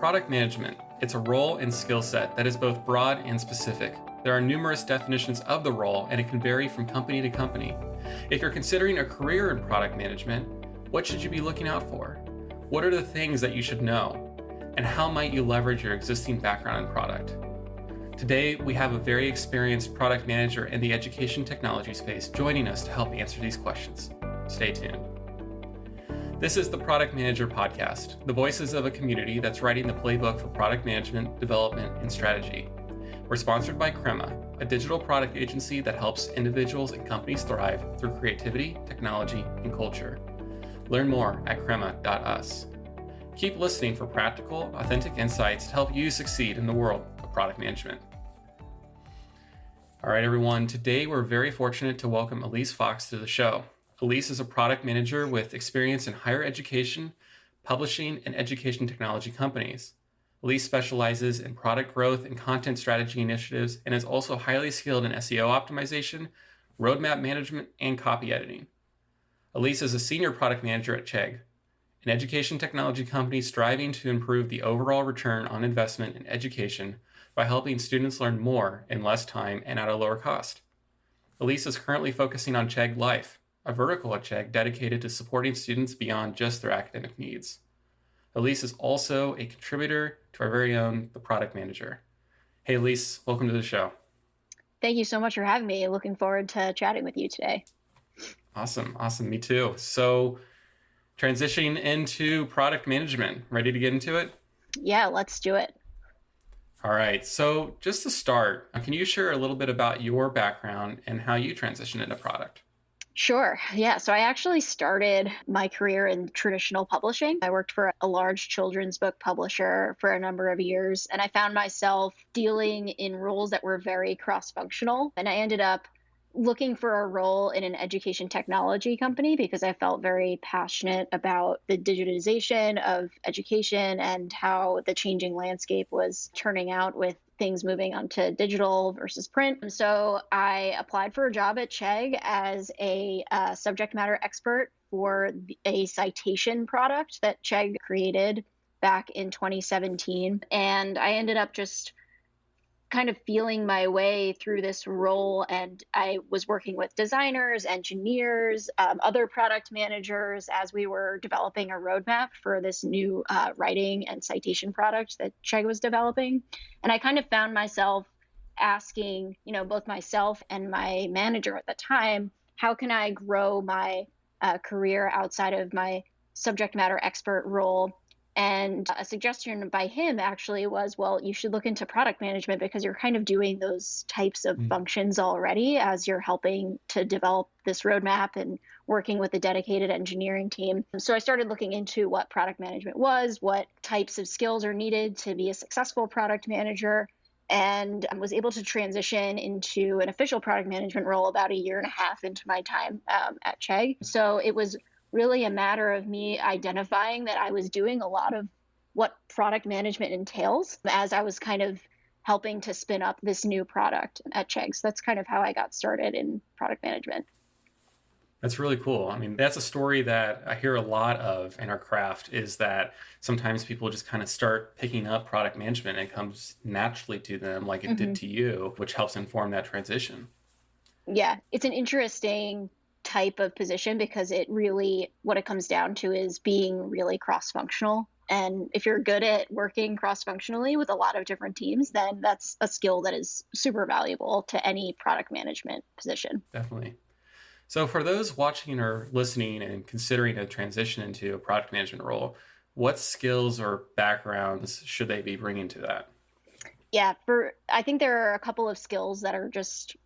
Product management. It's a role and skill set that is both broad and specific. There are numerous definitions of the role, and it can vary from company to company. If you're considering a career in product management, what should you be looking out for? What are the things that you should know? And how might you leverage your existing background in product? Today, we have a very experienced product manager in the education technology space joining us to help answer these questions. Stay tuned. This is the Product Manager Podcast, the voices of a community that's writing the playbook for product management, development, and strategy. We're sponsored by Crema, a digital product agency that helps individuals and companies thrive through creativity, technology, and culture. Learn more at crema.us. Keep listening for practical, authentic insights to help you succeed in the world of product management. All right, everyone. Today, we're very fortunate to welcome Elise Fox to the show. Elise is a product manager with experience in higher education, publishing, and education technology companies. Elise specializes in product growth and content strategy initiatives and is also highly skilled in SEO optimization, roadmap management, and copy editing. Elise is a senior product manager at Chegg, an education technology company striving to improve the overall return on investment in education by helping students learn more in less time and at a lower cost. Elise is currently focusing on Chegg Life, a vertical at Chegg dedicated to supporting students beyond just their academic needs. Elise is also a contributor to our very own The Product Manager. Hey, Elise, welcome to the show. Thank you so much for having me. Looking forward to chatting with you today. Awesome. Me too. So transitioning into product management, ready to get into it? Yeah, let's do it. All right. So just to start, can you share a little bit about your background and how you transitioned into product? Sure. Yeah. So I actually started my career in traditional publishing. I worked for a large children's book publisher for a number of years, and I found myself dealing in roles that were very cross-functional. And I ended up looking for a role in an education technology company because I felt very passionate about the digitization of education and how the changing landscape was turning out with things moving onto digital versus print. And so I applied for a job at Chegg as a subject matter expert for a citation product that Chegg created back in 2017. And I ended up just kind of feeling my way through this role. And I was working with designers, engineers, other product managers as we were developing a roadmap for this new writing and citation product that Chegg was developing. And I kind of found myself asking, both myself and my manager at the time, how can I grow my career outside of my subject matter expert role? And a suggestion by him actually was, well, you should look into product management because you're kind of doing those types of functions already as you're helping to develop this roadmap and working with a dedicated engineering team. So I started looking into what product management was, what types of skills are needed to be a successful product manager, and I was able to transition into an official product management role about a year and a half into my time at Chegg. So it was really a matter of me identifying that I was doing a lot of what product management entails as I was kind of helping to spin up this new product at Chegg. So that's kind of how I got started in product management. That's really cool. I mean, that's a story that I hear a lot of in our craft is that sometimes people just kind of start picking up product management and it comes naturally to them like it did to you, which helps inform that transition. Yeah, it's an interesting type of position because it really, what it comes down to is being really cross-functional. And if you're good at working cross-functionally with a lot of different teams, then that's a skill that is super valuable to any product management position. Definitely. So for those watching or listening and considering a transition into a product management role, what skills or backgrounds should they be bringing to that? Yeah, I think there are a couple of skills that are just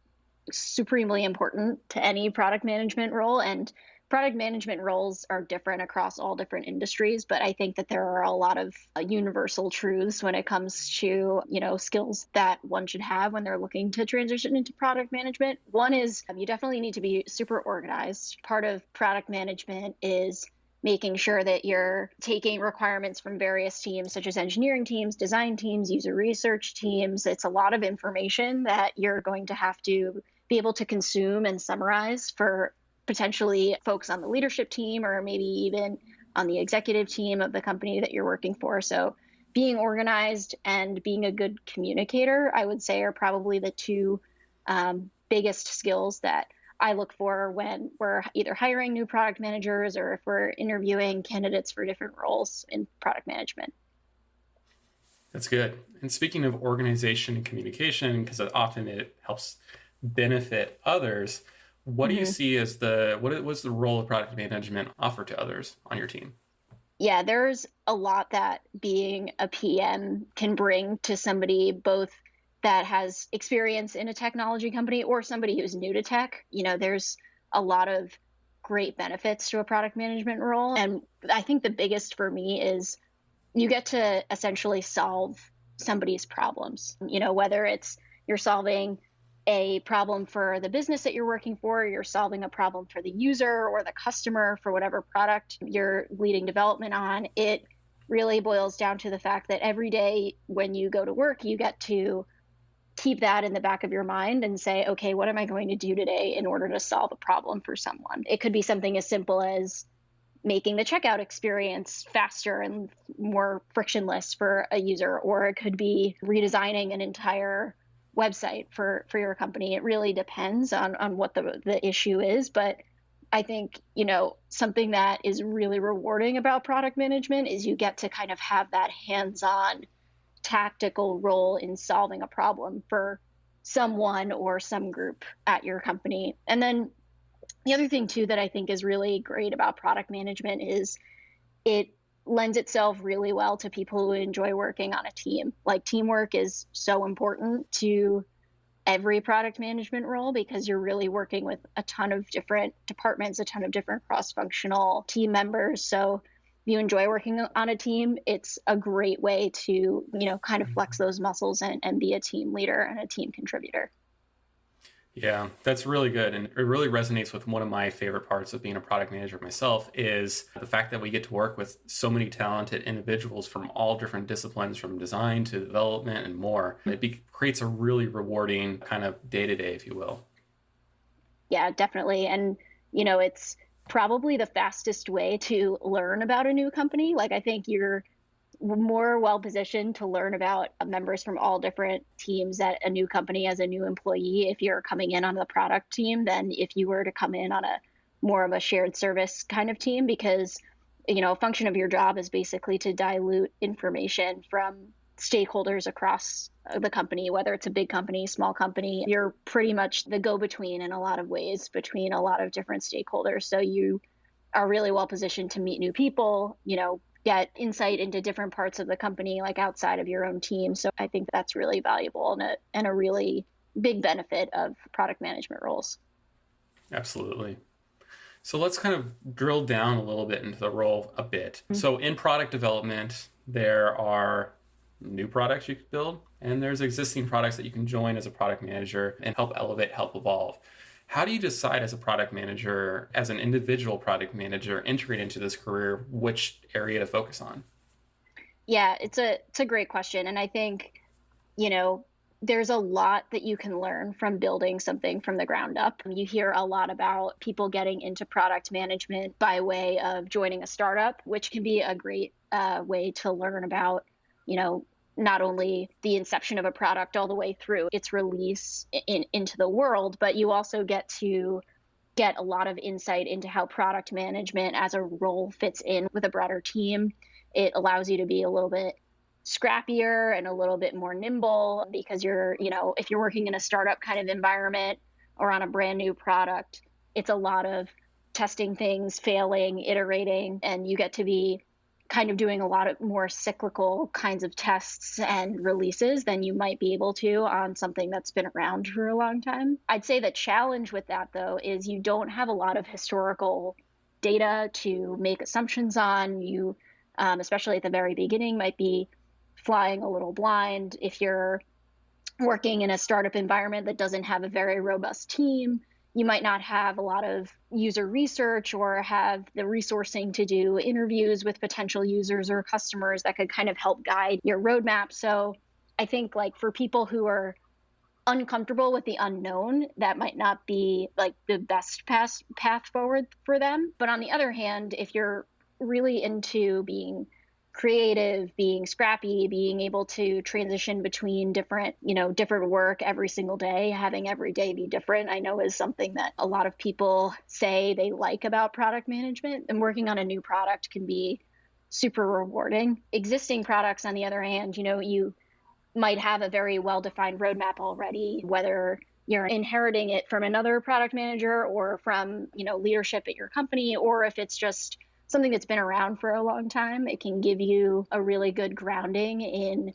supremely important to any product management role, and product management roles are different across all different industries, but I think that there are a lot of universal truths when it comes to, skills that one should have when they're looking to transition into product management. One is you definitely need to be super organized. Part of product management is making sure that you're taking requirements from various teams, such as engineering teams, design teams, user research teams. It's a lot of information that you're going to have to be able to consume and summarize for potentially folks on the leadership team or maybe even on the executive team of the company that you're working for. So being organized and being a good communicator, I would say, are probably the two biggest skills that I look for when we're either hiring new product managers or if we're interviewing candidates for different roles in product management. That's good. And speaking of organization and communication, because often it helps benefit others, what do you Mhm. see as what's the role of product management offer to others on your team? Yeah, there's a lot that being a PM can bring to somebody, both that has experience in a technology company or somebody who's new to tech. There's a lot of great benefits to a product management role. And I think the biggest for me is you get to essentially solve somebody's problems, whether it's you're solving a problem for the business that you're working for, you're solving a problem for the user or the customer for whatever product you're leading development on. It really boils down to the fact that every day when you go to work, you get to keep that in the back of your mind and say, okay, what am I going to do today in order to solve a problem for someone? It could be something as simple as making the checkout experience faster and more frictionless for a user, or it could be redesigning an entire website for your company. It really depends on what the issue is. But I think, something that is really rewarding about product management is you get to kind of have that hands-on tactical role in solving a problem for someone or some group at your company. And then the other thing too that I think is really great about product management is it lends itself really well to people who enjoy working on a team. Like, teamwork is so important to every product management role because you're really working with a ton of different departments, a ton of different cross-functional team members. So if you enjoy working on a team, it's a great way to, kind of flex those muscles and be a team leader and a team contributor. Yeah, that's really good. And it really resonates with one of my favorite parts of being a product manager myself is the fact that we get to work with so many talented individuals from all different disciplines, from design to development and more. Creates a really rewarding kind of day to day, if you will. Yeah, definitely. And, it's probably the fastest way to learn about a new company. Like, I think you're more well positioned to learn about members from all different teams at a new company as a new employee if you're coming in on the product team than if you were to come in on a more of a shared service kind of team, because a function of your job is basically to dilute information from stakeholders across the company, whether it's a big company, small company. You're pretty much the go-between in a lot of ways between a lot of different stakeholders. So you are really well positioned to meet new people, get insight into different parts of the company, like outside of your own team. So I think that's really valuable and a really big benefit of product management roles. Absolutely. So let's kind of drill down a little bit into the role a bit. So in product development, there are new products you could build, and there's existing products that you can join as a product manager and help elevate, help evolve. How do you decide as a product manager, as an individual product manager entering into this career, which area to focus on? Yeah, it's a great question. And I think, you know, there's a lot that you can learn from building something from the ground up. You hear a lot about people getting into product management by way of joining a startup, which can be a great way to learn about, you know, not only the inception of a product all the way through its release into the world, but you also get to get a lot of insight into how product management as a role fits in with a broader team. It allows you to be a little bit scrappier and a little bit more nimble because if you're working in a startup kind of environment or on a brand new product, it's a lot of testing things, failing, iterating, and you get to be kind of doing a lot of more cyclical kinds of tests and releases than you might be able to on something that's been around for a long time. I'd say the challenge with that, though, is you don't have a lot of historical data to make assumptions on. You, especially at the very beginning, might be flying a little blind. If you're working in a startup environment that doesn't have a very robust team, you might not have a lot of user research or have the resourcing to do interviews with potential users or customers that could kind of help guide your roadmap. So I think, like, for people who are uncomfortable with the unknown, that might not be like the best path forward for them. But on the other hand, if you're really into being creative, being scrappy, being able to transition between different work every single day, having every day be different, I know is something that a lot of people say they like about product management. And working on a new product can be super rewarding. Existing products, on the other hand, you might have a very well-defined roadmap already, whether you're inheriting it from another product manager or from, leadership at your company, or if it's just something that's been around for a long time. It can give you a really good grounding in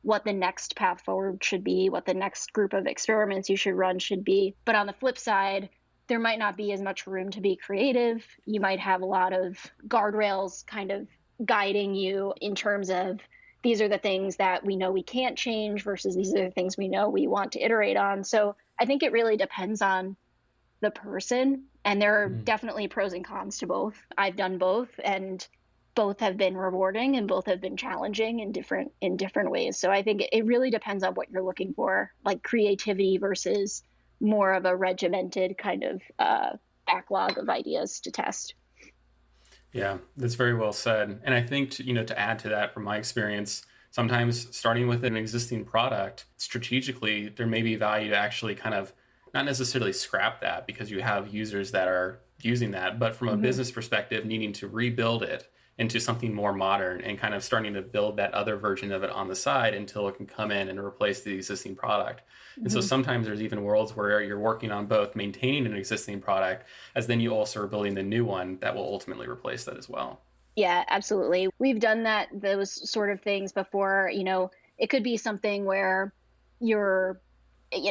what the next path forward should be, what the next group of experiments you should run should be. But on the flip side, there might not be as much room to be creative. You might have a lot of guardrails kind of guiding you in terms of these are the things that we know we can't change versus these are the things we know we want to iterate on. So I think it really depends on the person. And there are definitely pros and cons to both. I've done both, and both have been rewarding and both have been challenging in different ways. So I think it really depends on what you're looking for, like creativity versus more of a regimented kind of backlog of ideas to test. Yeah, that's very well said. And I think to add to that, from my experience, sometimes starting with an existing product strategically, there may be value to actually kind of not necessarily scrap that because you have users that are using that, but from a business perspective, needing to rebuild it into something more modern and kind of starting to build that other version of it on the side until it can come in and replace the existing product. And so sometimes there's even worlds where you're working on both maintaining an existing product as then you also are building the new one that will ultimately replace that as well. Yeah, absolutely. We've done those sort of things before. It could be something where you're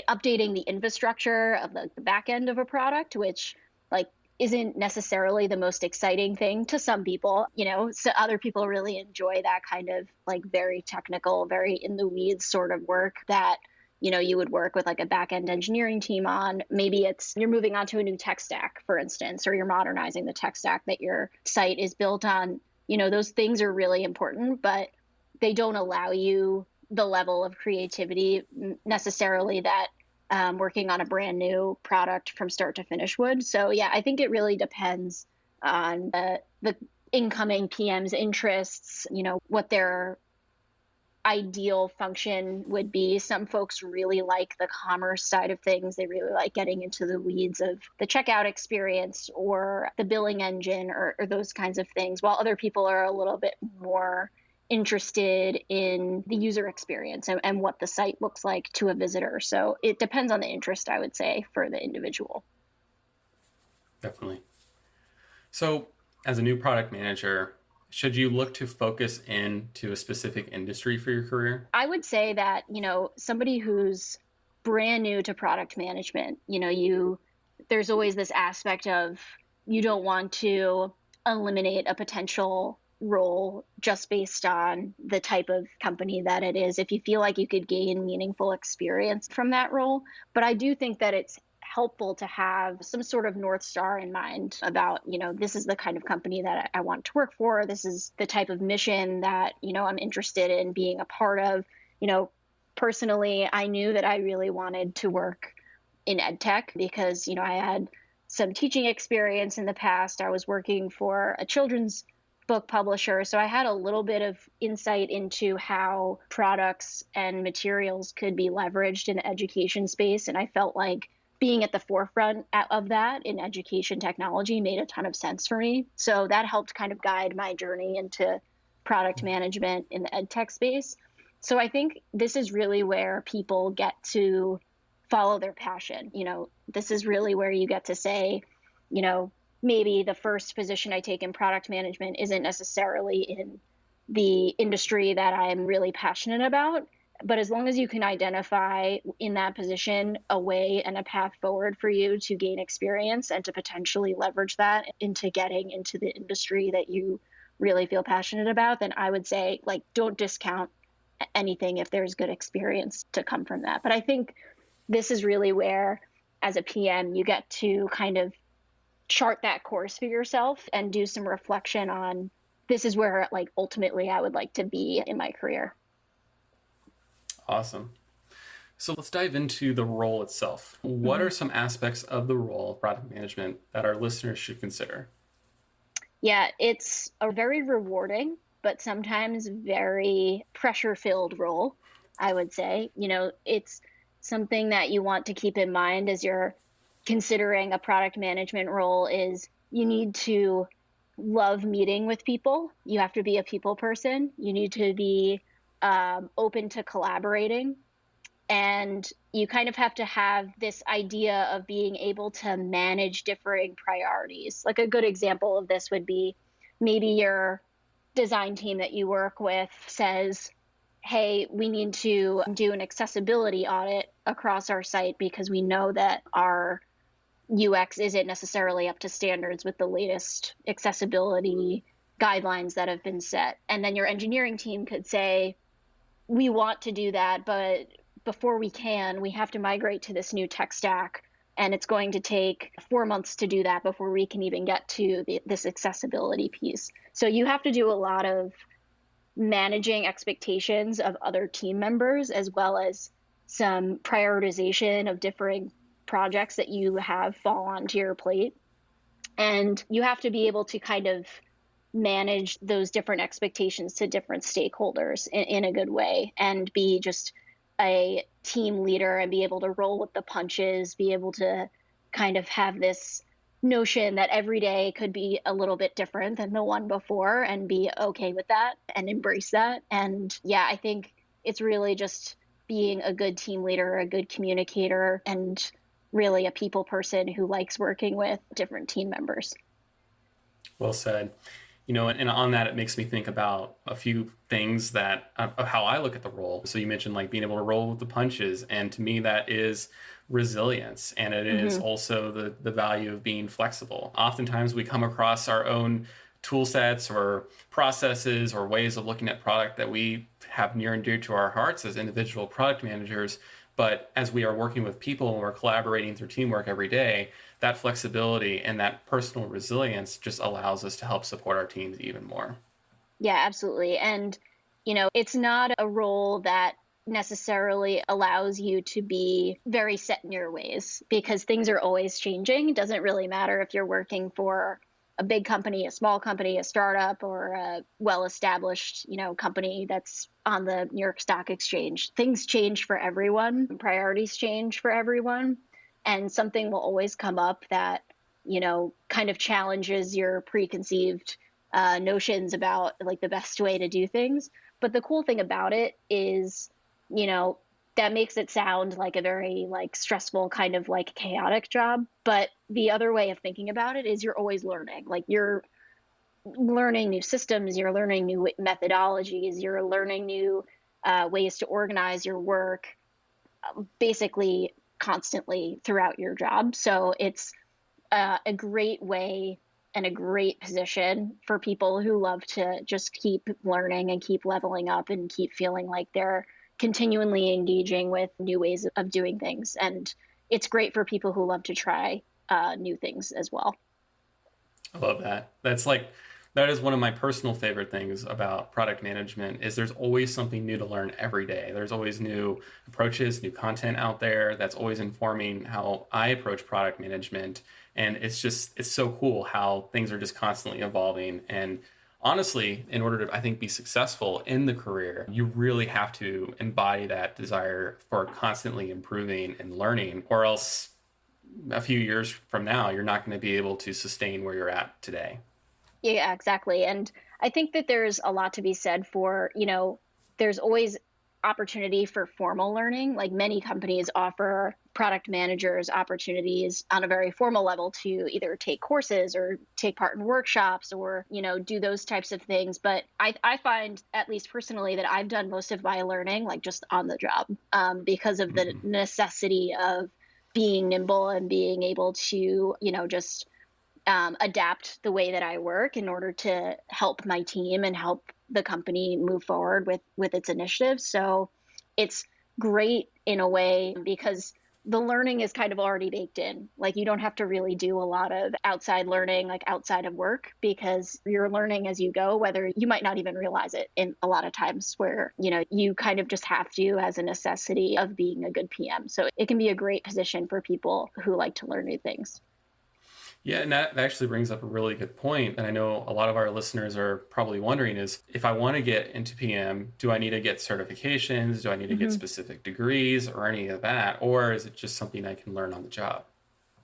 updating the infrastructure of the back end of a product, which like isn't necessarily the most exciting thing to some people. So other people really enjoy that kind of like very technical, very in the weeds sort of work that you would work with like a back end engineering team on. Maybe it's you're moving on to a new tech stack, for instance, or you're modernizing the tech stack that your site is built on. Those things are really important, but they don't allow you the level of creativity necessarily that working on a brand new product from start to finish would. So yeah, I think it really depends on the incoming PM's interests, what their ideal function would be. Some folks really like the commerce side of things. They really like getting into the weeds of the checkout experience or the billing engine or those kinds of things, while other people are a little bit more interested in the user experience and what the site looks like to a visitor. So it depends on the interest, I would say, for the individual. Definitely. So as a new product manager, should you look to focus into a specific industry for your career? I would say that, somebody who's brand new to product management, there's always this aspect of you don't want to eliminate a potential role just based on the type of company that it is, if you feel like you could gain meaningful experience from that role. But I do think that it's helpful to have some sort of North Star in mind about, this is the kind of company that I want to work for. This is the type of mission that, I'm interested in being a part of. Personally, I knew that I really wanted to work in ed tech because, I had some teaching experience in the past. I was working for a children's book publisher. So I had a little bit of insight into how products and materials could be leveraged in the education space. And I felt like being at the forefront of that in education technology made a ton of sense for me. So that helped kind of guide my journey into product management in the ed tech space. So I think this is really where people get to follow their passion. This is really where you get to say, maybe the first position I take in product management isn't necessarily in the industry that I'm really passionate about. But as long as you can identify in that position a way and a path forward for you to gain experience and to potentially leverage that into getting into the industry that you really feel passionate about, then I would say, don't discount anything if there's good experience to come from that. But I think this is really where, as a PM, you get to kind of chart that course for yourself and do some reflection on this is where ultimately I would like to be in my career. Awesome. So let's dive into the role itself. What are some aspects of the role of product management that our listeners should consider? Yeah, it's a very rewarding but sometimes very pressure-filled role, I would say. It's something that you want to keep in mind as you're considering a product management role is you need to love meeting with people. You have to be a people person. You need to be open to collaborating. And you kind of have to have this idea of being able to manage differing priorities. Like a good example of this would be maybe your design team that you work with says, hey, we need to do an accessibility audit across our site because we know that our UX isn't necessarily up to standards with the latest accessibility guidelines that have been set. And then your engineering team could say, we want to do that, but before we have to migrate to this new tech stack. And it's going to take 4 months to do that before we can even get to this accessibility piece. So you have to do a lot of managing expectations of other team members, as well as some prioritization of differing projects that you have fall onto your plate. And you have to be able to kind of manage those different expectations to different stakeholders in a good way and be just a team leader and be able to roll with the punches, be able to kind of have this notion that every day could be a little bit different than the one before and be okay with that and embrace that. And yeah, I think it's really just being a good team leader, a good communicator, and really a people person who likes working with different team members. Well said. And on that, it makes me think about a few things that of how I look at the role. So you mentioned like being able to roll with the punches, and to me that is resilience, and it is also the value of being flexible. Oftentimes we come across our own tool sets or processes or ways of looking at product that we have near and dear to our hearts as individual product managers. But as we are working with people and we're collaborating through teamwork every day, that flexibility and that personal resilience just allows us to help support our teams even more. Yeah, absolutely. And, it's not a role that necessarily allows you to be very set in your ways because things are always changing. It doesn't really matter if you're working for a big company, a small company, a startup, or a well-established, company that's on the New York Stock Exchange. Things change for everyone. Priorities change for everyone. And something will always come up that, kind of challenges your preconceived notions about like the best way to do things. But the cool thing about it is, that makes it sound like a very like stressful kind of like chaotic job. But the other way of thinking about it is you're always learning. Like you're learning new systems, you're learning new methodologies, you're learning new ways to organize your work, basically constantly throughout your job. So it's a great way and a great position for people who love to just keep learning and keep leveling up and keep feeling like they're continually engaging with new ways of doing things. And it's great for people who love to try new things as well. I love that. That is one of my personal favorite things about product management is there's always something new to learn every day. There's always new approaches, new content out there that's always informing how I approach product management. And it's so cool how things are just constantly evolving. And honestly, in order to, I think, be successful in the career, you really have to embody that desire for constantly improving and learning, or else a few years from now, you're not going to be able to sustain where you're at today. Yeah, exactly. And I think that there's a lot to be said for, there's always opportunity for formal learning. Like many companies offer product managers opportunities on a very formal level to either take courses or take part in workshops or, do those types of things. But I find, at least personally, that I've done most of my learning like just on the job because of the necessity of being nimble and being able to, just adapt the way that I work in order to help my team and help the company move forward with its initiatives. So it's great in a way because the learning is kind of already baked in. Like you don't have to really do a lot of outside learning, like outside of work, because you're learning as you go, whether you might not even realize it in a lot of times where, you kind of just have to as a necessity of being a good PM. So it can be a great position for people who like to learn new things. Yeah, and that actually brings up a really good point. And I know a lot of our listeners are probably wondering is if I want to get into PM, do I need to get certifications? Do I need to get Hmm. specific degrees or any of that? Or is it just something I can learn on the job?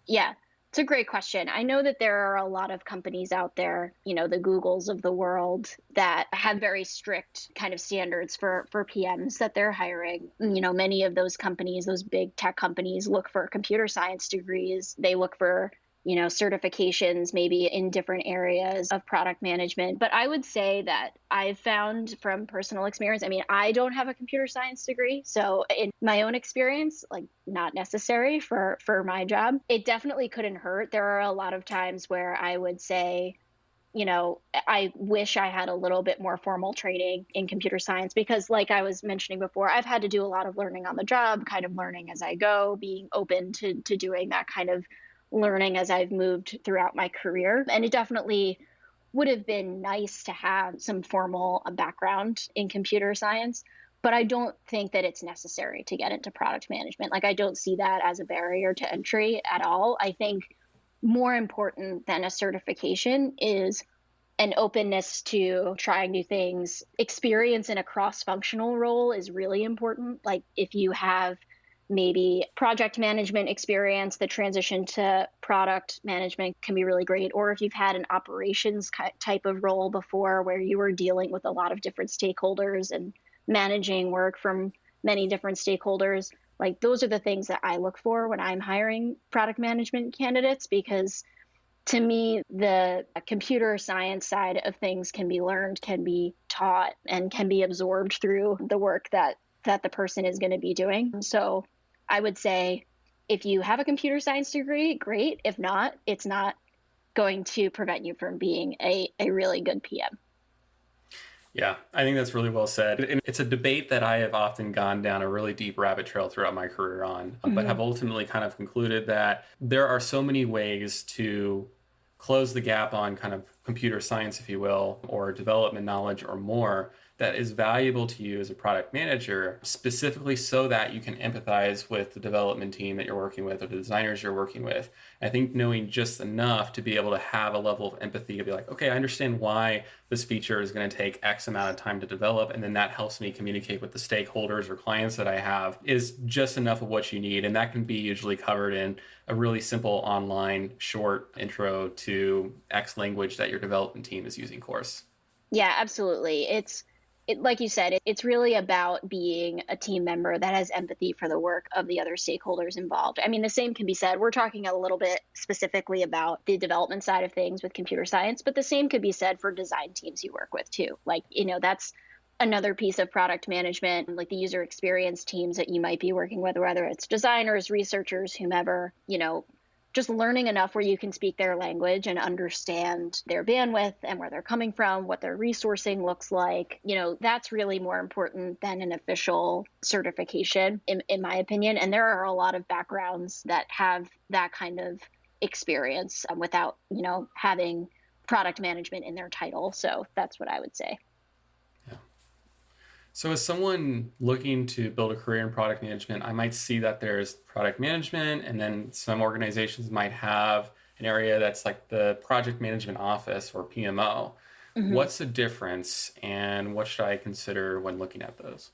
Yeah, it's a great question. I know that there are a lot of companies out there, the Googles of the world that have very strict kind of standards for PMs that they're hiring. Many of those companies, those big tech companies, look for computer science degrees. They look for certifications maybe in different areas of product management. But I would say that I've found from personal experience, I mean, I don't have a computer science degree. So in my own experience, like not necessary for my job, it definitely couldn't hurt. There are a lot of times where I would say, I wish I had a little bit more formal training in computer science because, like I was mentioning before, I've had to do a lot of learning on the job, kind of learning as I go, being open to doing that kind of learning as I've moved throughout my career. And it definitely would have been nice to have some formal background in computer science, but I don't think that it's necessary to get into product management. Like, I don't see that as a barrier to entry at all. I think more important than a certification is an openness to trying new things. Experience in a cross functional role is really important. Like, if you have maybe project management experience, the transition to product management can be really great. Or if you've had an operations type of role before where you were dealing with a lot of different stakeholders and managing work from many different stakeholders, like those are the things that I look for when I'm hiring product management candidates, because to me, the computer science side of things can be learned, can be taught, and can be absorbed through the work that the person is going to be doing. So I would say if you have a computer science degree, great. If not, it's not going to prevent you from being a really good PM. Yeah, I think that's really well said. And it's a debate that I have often gone down a really deep rabbit trail throughout my career on, but Hmm. have ultimately kind of concluded that there are so many ways to close the gap on kind of computer science, if you will, or development knowledge or more that is valuable to you as a product manager, specifically so that you can empathize with the development team that you're working with or the designers you're working with. I think knowing just enough to be able to have a level of empathy to be like, okay, I understand why this feature is going to take X amount of time to develop, and then that helps me communicate with the stakeholders or clients that I have, is just enough of what you need. And that can be usually covered in a really simple online short intro to X language that your development team is using course. Yeah, absolutely. Like you said, it's really about being a team member that has empathy for the work of the other stakeholders involved. I mean, the same can be said. We're talking a little bit specifically about the development side of things with computer science, but the same could be said for design teams you work with too. Like, that's another piece of product management, like the user experience teams that you might be working with, whether it's designers, researchers, whomever, just learning enough where you can speak their language and understand their bandwidth and where they're coming from, what their resourcing looks like. That's really more important than an official certification, in my opinion. And there are a lot of backgrounds that have that kind of experience without, having product management in their title. So that's what I would say. Yeah. So, as someone looking to build a career in product management, I might see that there's product management, and then some organizations might have an area that's like the project management office or PMO. Mhm. What's the difference, and what should I consider when looking at those?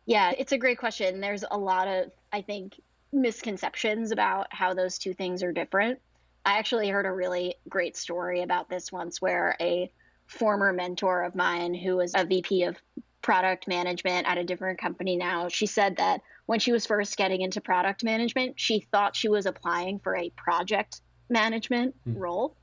Yeah, it's a great question. There's a lot of, I think, misconceptions about how those two things are different. I actually heard a really great story about this once where a former mentor of mine who was a VP of product management at a different company now, she said that when she was first getting into product management, she thought she was applying for a project management Hmm. role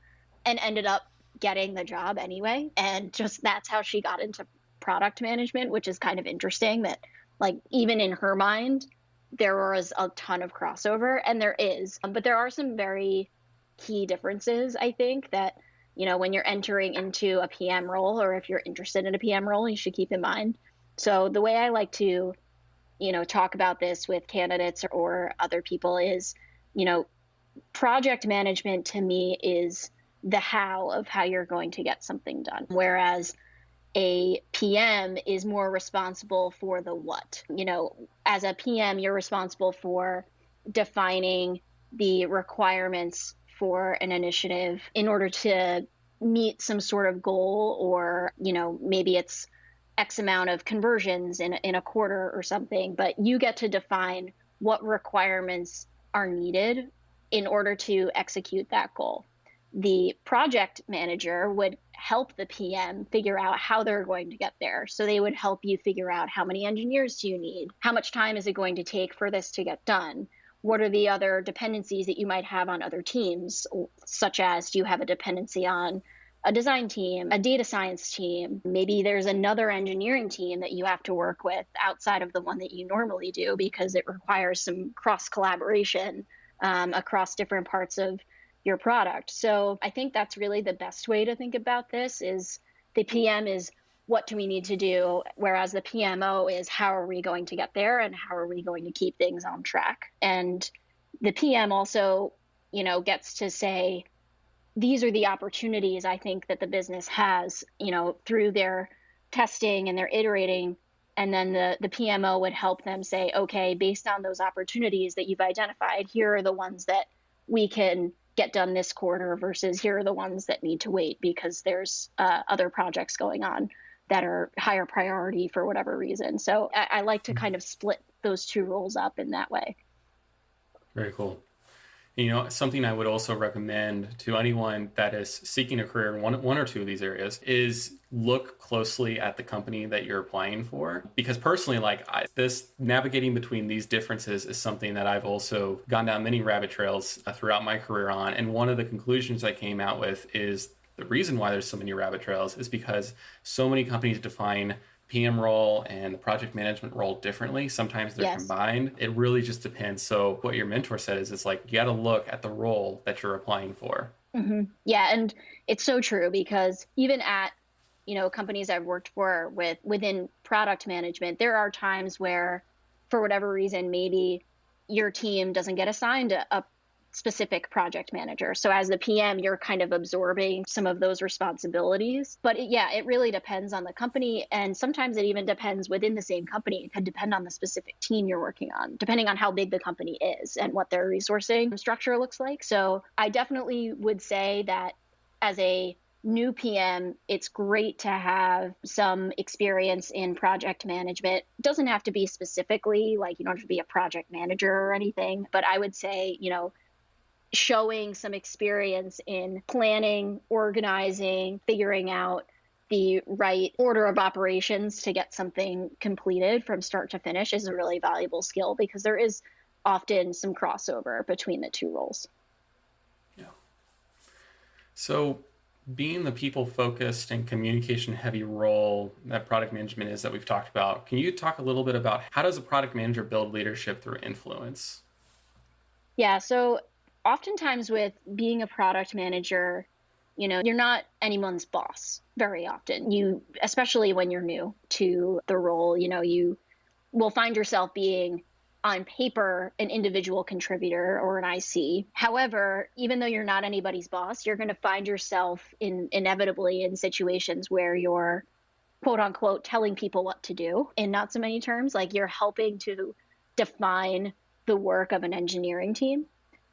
and ended up getting the job anyway. And just that's how she got into product management, which is kind of interesting that, like, even in her mind, there was a ton of crossover, and there is. But there are some very key differences, I think, that, when you're entering into a PM role, or if you're interested in a PM role, you should keep in mind. So the way I like to, talk about this with candidates or other people is, you know, project management to me is the how of how you're going to get something done. Whereas a PM is more responsible for the what. As a PM, you're responsible for defining the requirements for an initiative in order to meet some sort of goal, or, maybe it's X amount of conversions in a quarter or something, but you get to define what requirements are needed in order to execute that goal. The project manager would help the PM figure out how they're going to get there. So they would help you figure out, how many engineers do you need? How much time is it going to take for this to get done? What are the other dependencies that you might have on other teams, such as, do you have a dependency on a design team, a data science team? Maybe there's another engineering team that you have to work with outside of the one that you normally do, because it requires some cross collaboration across different parts of your product. So I think that's really the best way to think about this. Is the PM is, what do we need to do? Whereas the PMO is, how are we going to get there, and how are we going to keep things on track? And the PM also, gets to say, these are the opportunities I think that the business has, through their testing and their iterating. And then the PMO would help them say, okay, based on those opportunities that you've identified, here are the ones that we can get done this quarter, versus here are the ones that need to wait because there's other projects going on that are higher priority for whatever reason. So I like to kind of split those two roles up in that way. Very cool. Something I would also recommend to anyone that is seeking a career in one or two of these areas is look closely at the company that you're applying for. Because personally, this navigating between these differences is something that I've also gone down many rabbit trails throughout my career on. And one of the conclusions I came out with is the reason why there's so many rabbit trails is because so many companies define PM role and the project management role differently. Sometimes they're combined. It really just depends. So what your mentor said is, it's you got to look at the role that you're applying for. Mm-hmm. Yeah. And it's so true, because even at, companies I've worked for within product management, there are times where, for whatever reason, maybe your team doesn't get assigned a specific project manager. So as the PM, you're kind of absorbing some of those responsibilities. But it really depends on the company. And sometimes it even depends within the same company. It could depend on the specific team you're working on, depending on how big the company is and what their resourcing structure looks like. So I definitely would say that as a new PM, it's great to have some experience in project management. It doesn't have to be specifically you don't have to be a project manager or anything, but I would say, showing some experience in planning, organizing, figuring out the right order of operations to get something completed from start to finish is a really valuable skill, because there is often some crossover between the two roles. Yeah. So being the people-focused and communication-heavy role that product management is that we've talked about, can you talk a little bit about how does a product manager build leadership through influence? Yeah, so oftentimes with being a product manager, you're not anyone's boss very often. Especially when you're new to the role, you will find yourself being, on paper, an individual contributor or an IC. However, even though you're not anybody's boss, you're going to find yourself inevitably in situations where you're, quote unquote, telling people what to do, in not so many terms. You're helping to define the work of an engineering team.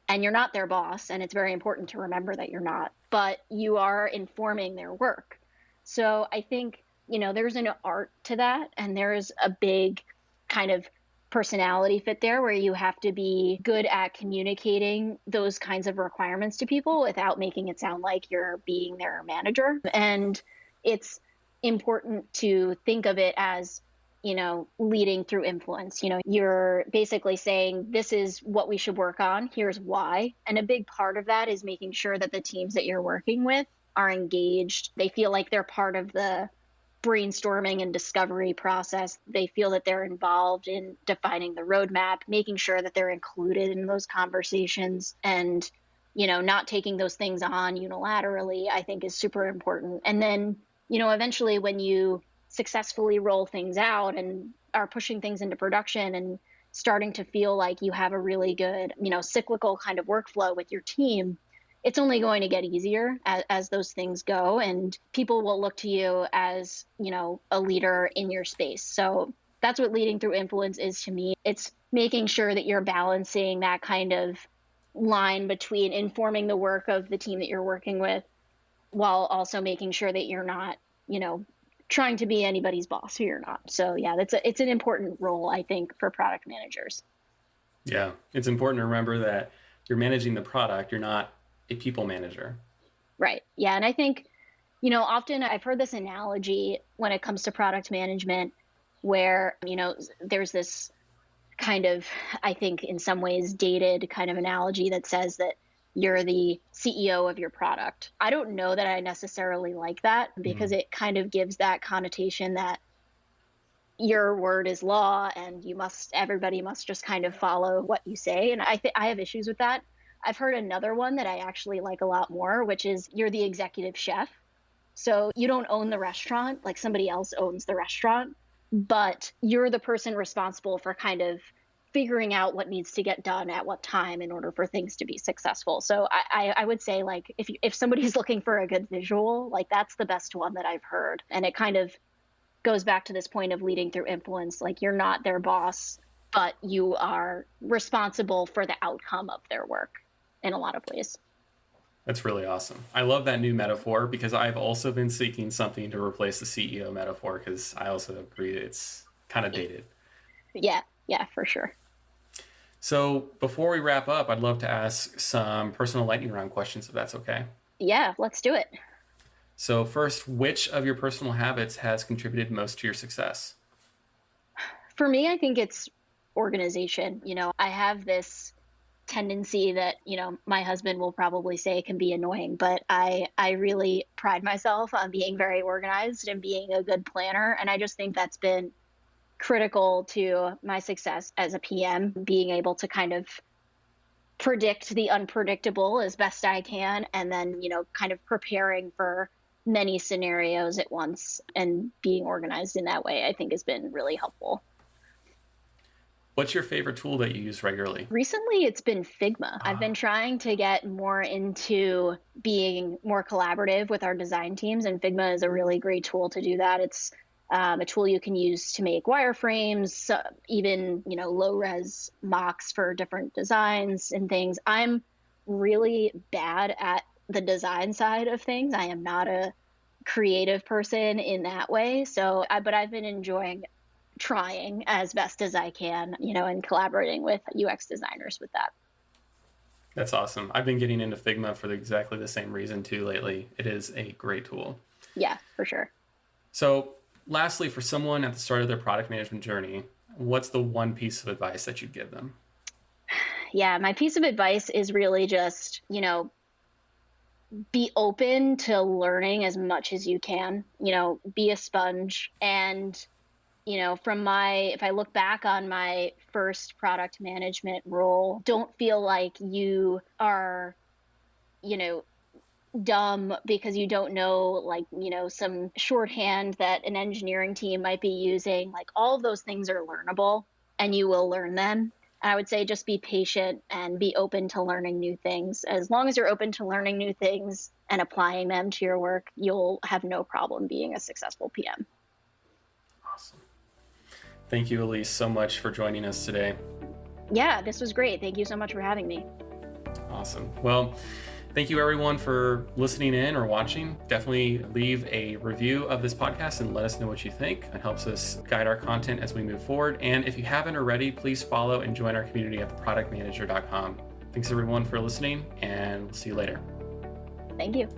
And you're not their boss, and it's very important to remember that you're not, but you are informing their work. So I think, there's an art to that, and there's a big kind of personality fit there, where you have to be good at communicating those kinds of requirements to people without making it sound like you're being their manager. And it's important to think of it as, leading through influence. You're basically saying, this is what we should work on. Here's why. And a big part of that is making sure that the teams that you're working with are engaged. They feel like they're part of the brainstorming and discovery process. They feel that they're involved in defining the roadmap, making sure that they're included in those conversations, and, not taking those things on unilaterally, I think is super important. And then, eventually when you successfully roll things out and are pushing things into production and starting to feel like you have a really good, cyclical kind of workflow with your team, it's only going to get easier as those things go. And people will look to you as, a leader in your space. So that's what leading through influence is to me. It's making sure that you're balancing that kind of line between informing the work of the team that you're working with while also making sure that you're not, trying to be anybody's boss who you're not. So yeah, it's an important role, I think, for product managers. Yeah, it's important to remember that you're managing the product, you're not a people manager. Right. Yeah. And I think, often I've heard this analogy when it comes to product management where, there's this kind of, I think in some ways dated kind of analogy that says that you're the CEO of your product. I don't know that I necessarily like that because it kind of gives that connotation that your word is law and everybody must just kind of follow what you say. And I have issues with that. I've heard another one that I actually like a lot more, which is you're the executive chef. So you don't own the restaurant, like somebody else owns the restaurant, but you're the person responsible for kind of figuring out what needs to get done at what time in order for things to be successful. So I would say, like, if somebody's looking for a good visual, like that's the best one that I've heard. And it kind of goes back to this point of leading through influence. Like, you're not their boss, but you are responsible for the outcome of their work in a lot of ways. That's really awesome. I love that new metaphor because I've also been seeking something to replace the CEO metaphor because I also agree it's kind of dated. Yeah, for sure. So before we wrap up, I'd love to ask some personal lightning round questions, if that's okay. Yeah, let's do it. So first, which of your personal habits has contributed most to your success? For me, I think it's organization. I have this tendency that, my husband will probably say can be annoying, but I really pride myself on being very organized and being a good planner. And I just think that's been critical to my success as a PM, being able to kind of predict the unpredictable as best I can, and then, kind of preparing for many scenarios at once and being organized in that way, I think has been really helpful. What's your favorite tool that you use regularly? Recently, it's been Figma. I've been trying to get more into being more collaborative with our design teams, and Figma is a really great tool to do that. It's a tool you can use to make wireframes, even, low-res mocks for different designs and things. I'm really bad at the design side of things. I am not a creative person in that way. But I've been enjoying trying as best as I can, and collaborating with UX designers with that. That's awesome. I've been getting into Figma for exactly the same reason too lately. It is a great tool. Yeah, for sure. So lastly, for someone at the start of their product management journey, what's the one piece of advice that you'd give them? Yeah, my piece of advice is really just, be open to learning as much as you can, be a sponge. And, if I look back on my first product management role, don't feel like you are, dumb because you don't know, some shorthand that an engineering team might be using. Like, all of those things are learnable and you will learn them. I would say just be patient and be open to learning new things. As long as you're open to learning new things and applying them to your work, you'll have no problem being a successful PM. Awesome. Thank you, Elise, so much for joining us today. Yeah, this was great. Thank you so much for having me. Awesome. Well, thank you everyone for listening in or watching. Definitely leave a review of this podcast and let us know what you think. It helps us guide our content as we move forward. And if you haven't already, please follow and join our community at theproductmanager.com. Thanks everyone for listening, and we'll see you later. Thank you.